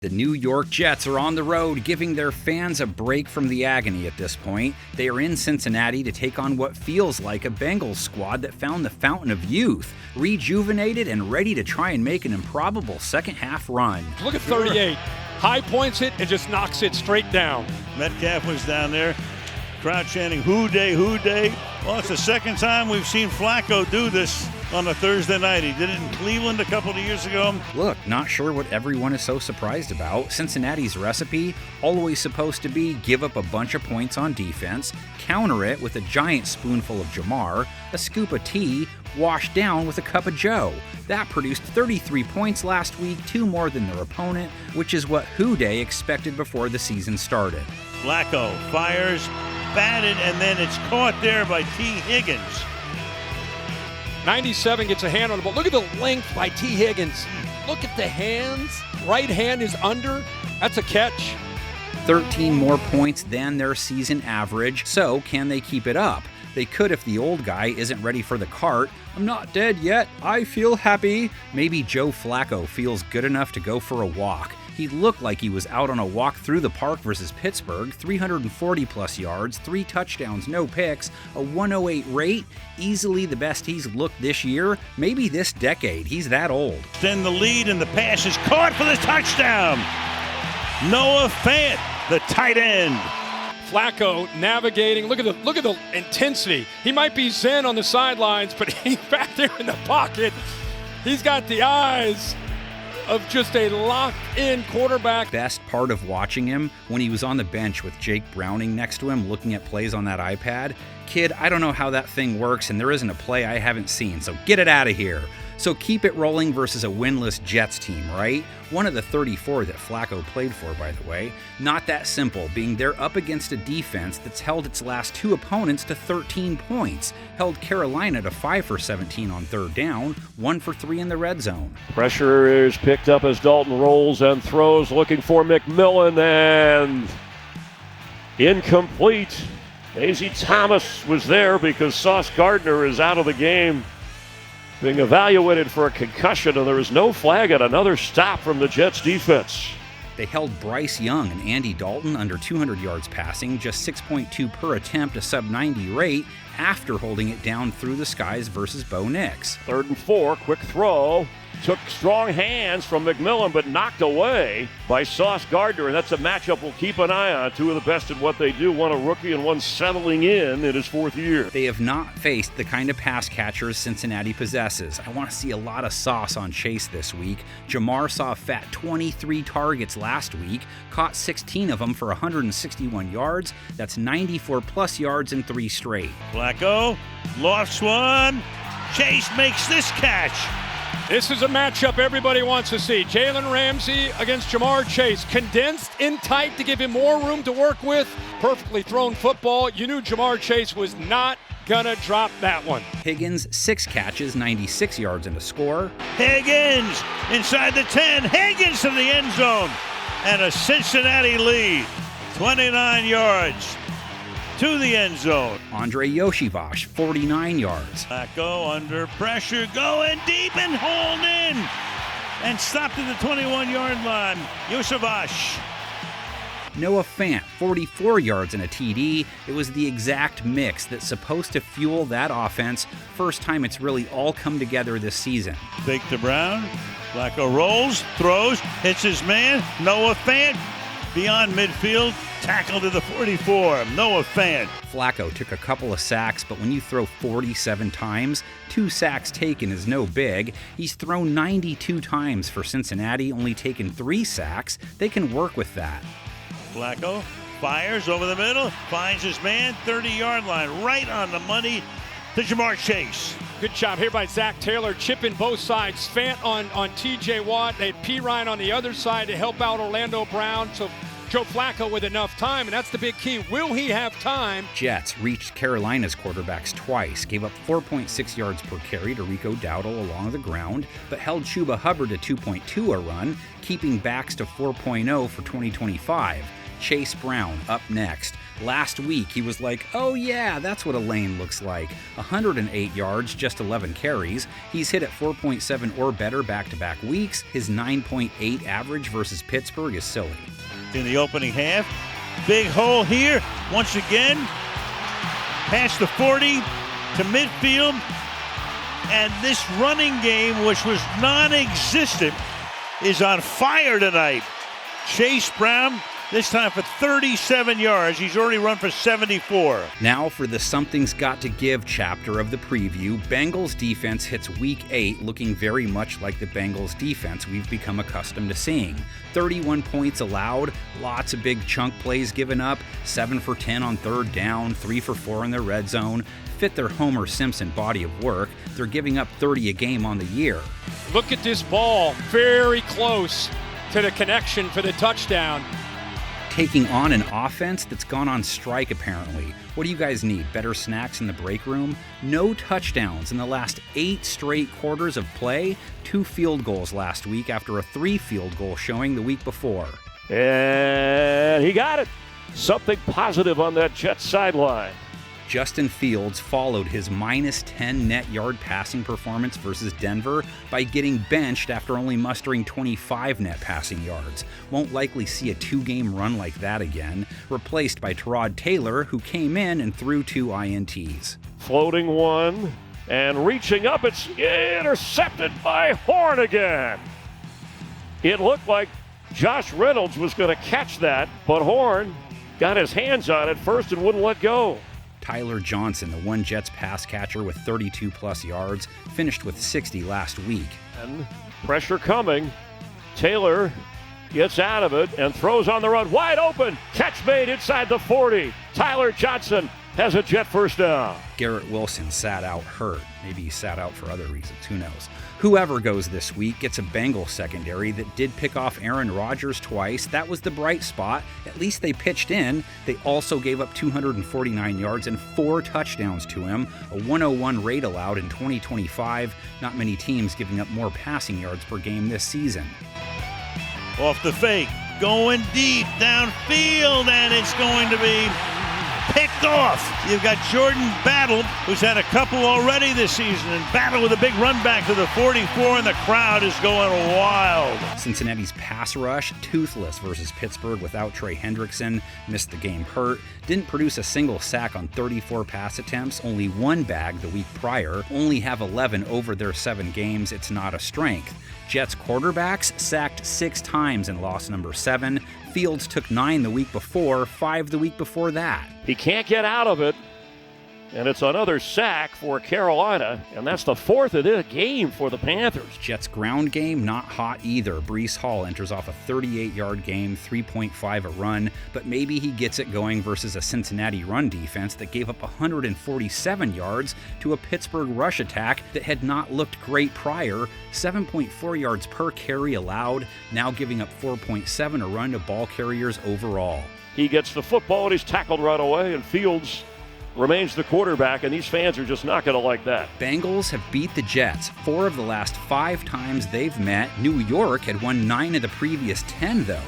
The New York Jets are on the road, giving their fans a break from the agony at this point. They are in Cincinnati to take on what feels like a Bengals squad that found the fountain of youth, rejuvenated and ready to try and make an improbable second-half run. Look at 38. High points it and just knocks it straight down. Metcalf was down there, crowd chanting, "Who day, who day?" Well, it's the second time we've seen Flacco do this on a Thursday night. He did it in Cleveland a couple of years ago. Look, not sure what everyone is so surprised about. Cincinnati's recipe, always supposed to be give up a bunch of points on defense, counter it with a giant spoonful of Jamar, a scoop of tea, washed down with a cup of Joe. That produced 33 points last week, 2 more than their opponent, which is what Who Day expected before the season started. Flacco fires, batted, and then it's caught there by T. Higgins. 97 gets a hand on the ball. Look at the length by T. Higgins. Look at the hands. Right hand is under. That's a catch. 13 more points than their season average. So can they keep it up? They could if the old guy isn't ready for the cart. "I'm not dead yet. I feel happy." Maybe Joe Flacco feels good enough to go for a walk. He looked like he was out on a walk through the park versus Pittsburgh, 340-plus yards, 3 touchdowns, no picks, a 108 rate, easily the best he's looked this year, maybe this decade. He's that old. Then the lead and the pass is caught for the touchdown. Noah Fant, the tight end. Flacco navigating. Look at the intensity. He might be zen on the sidelines, but he's back there in the pocket. He's got the eyes of just a locked-in quarterback. Best part of watching him when he was on the bench with Jake Browning next to him looking at plays on that iPad. "Kid, I don't know how that thing works, and there isn't a play I haven't seen, so get it out of here." So keep it rolling versus a winless Jets team, right? One of the 34 that Flacco played for, by the way. Not that simple, being they're up against a defense that's held its last 2 opponents to 13 points, held Carolina to 5 for 17 on third down, 1 for 3 in the red zone. Pressure is picked up as Dalton rolls and throws, looking for McMillan, and incomplete. A.Z. Thomas was there because Sauce Gardner is out of the game, being evaluated for a concussion, and there is no flag at another stop from the Jets defense. They held Bryce Young and Andy Dalton under 200 yards passing, just 6.2 per attempt, a sub-90 rate, after holding it down through the skies versus Bo Nix. 3rd and 4, quick throw. Took strong hands from McMillan, but knocked away by Sauce Gardner, and that's a matchup we'll keep an eye on. 2 of the best at what they do, one a rookie and one settling in his 4th year. They have not faced the kind of pass catchers Cincinnati possesses. I want to see a lot of sauce on Chase this week. Jamar saw a fat 23 targets last week, caught 16 of them for 161 yards. That's 94-plus yards in 3 straight. Flacco lost one. Chase makes this catch. This is a matchup everybody wants to see. Jalen Ramsey against Jamar Chase. Condensed in tight to give him more room to work with. Perfectly thrown football. You knew Jamar Chase was not gonna drop that one. Higgins, 6 catches, 96 yards and a score. Higgins inside the 10. Higgins to the end zone. And a Cincinnati lead. 29 yards to the end zone. Andre Yoshivash, 49 yards. Flacco under pressure, going deep and hauled in. And stopped at the 21-yard line. Yoshivash. Noah Fant, 44 yards and a TD. It was the exact mix that's supposed to fuel that offense. First time it's really all come together this season. Fake to Brown. Flacco rolls, throws, hits his man. Noah Fant beyond midfield. Tackle to the 44. Noah Fant. Flacco took a couple of sacks, but when you throw 47 times, 2 sacks taken is no big. He's thrown 92 times for Cincinnati, only taken 3 sacks. They can work with that. Flacco fires over the middle, finds his man, 30-yard line, right on the money to Jamar Chase. Good job here by Zach Taylor, chipping both sides. Fant on TJ Watt. They had P. Ryan on the other side to help out Orlando Brown. So Joe Flacco with enough time, and that's the big key. Will he have time? Jets reached Carolina's quarterbacks twice, gave up 4.6 yards per carry to Rico Dowdle along the ground, but held Chuba Hubbard to 2.2 a run, keeping backs to 4.0 for 2025. Chase Brown up next. Last week, he was like, oh yeah, that's what a lane looks like. 108 yards, just 11 carries. He's hit at 4.7 or better back-to-back weeks. His 9.8 average versus Pittsburgh is silly. In the opening half, big hole here. Once again, past the 40 to midfield. And this running game, which was non-existent, is on fire tonight. Chase Brown, this time for 37 yards. He's already run for 74. Now for the Something's Got to Give chapter of the preview. Bengals defense hits Week 8 looking very much like the Bengals defense we've become accustomed to seeing. 31 points allowed, lots of big chunk plays given up, 7 for 10 on third down, 3 for 4 in the red zone. Fit their Homer Simpson body of work. They're giving up 30 a game on the year. Look at this ball, very close to the connection for the touchdown. Taking on an offense that's gone on strike apparently. What do you guys need? Better snacks in the break room? No touchdowns in the last 8 straight quarters of play. 2 field goals last week after a 3 field goal showing the week before. And he got it. Something positive on that Jets sideline. Justin Fields followed his -10 net yard passing performance versus Denver by getting benched after only mustering 25 net passing yards. Won't likely see a 2-game run like that again. Replaced by Tyrod Taylor, who came in and threw 2 INTs. Floating one and reaching up. It's intercepted by Horn again. It looked like Josh Reynolds was going to catch that, but Horn got his hands on it first and wouldn't let go. Tyler Johnson, the one Jets pass catcher with 32-plus yards, finished with 60 last week. And pressure coming. Taylor gets out of it and throws on the run. Wide open. Catch made inside the 40. Tyler Johnson has a Jet first down. Garrett Wilson sat out hurt. Maybe he sat out for other reasons. Who knows? Whoever goes this week gets a Bengals secondary that did pick off Aaron Rodgers twice. That was the bright spot. At least they pitched in. They also gave up 249 yards and 4 touchdowns to him. A 101 rate allowed in 2025. Not many teams giving up more passing yards per game this season. Off the fake, going deep downfield, and it's going to be picked off. You've got Jordan Battle, who's had a couple already this season, and Battle with a big run back to the 44, and the crowd is going wild. Cincinnati's pass rush, toothless versus Pittsburgh without Trey Hendrickson. Missed the game hurt. Didn't produce a single sack on 34 pass attempts, only 1 bag the week prior. Only have 11 over their 7 games. It's not a strength. Jets quarterbacks sacked 6 times in loss number 7. Fields took 9 the week before, 5 the week before that. He can't get out of it, and it's another sack for Carolina, and that's the 4th of the game for the Panthers. Jets ground game, not hot either. Breece Hall enters off a 38-yard game, 3.5 a run, but maybe he gets it going versus a Cincinnati run defense that gave up 147 yards to a Pittsburgh rush attack that had not looked great prior. 7.4 yards per carry allowed, now giving up 4.7 a run to ball carriers overall. He gets the football and he's tackled right away, and Fields remains the quarterback, and these fans are just not going to like that. Bengals have beat the Jets 4 of the last 5 times they've met. New York had won 9 of the previous 10, though.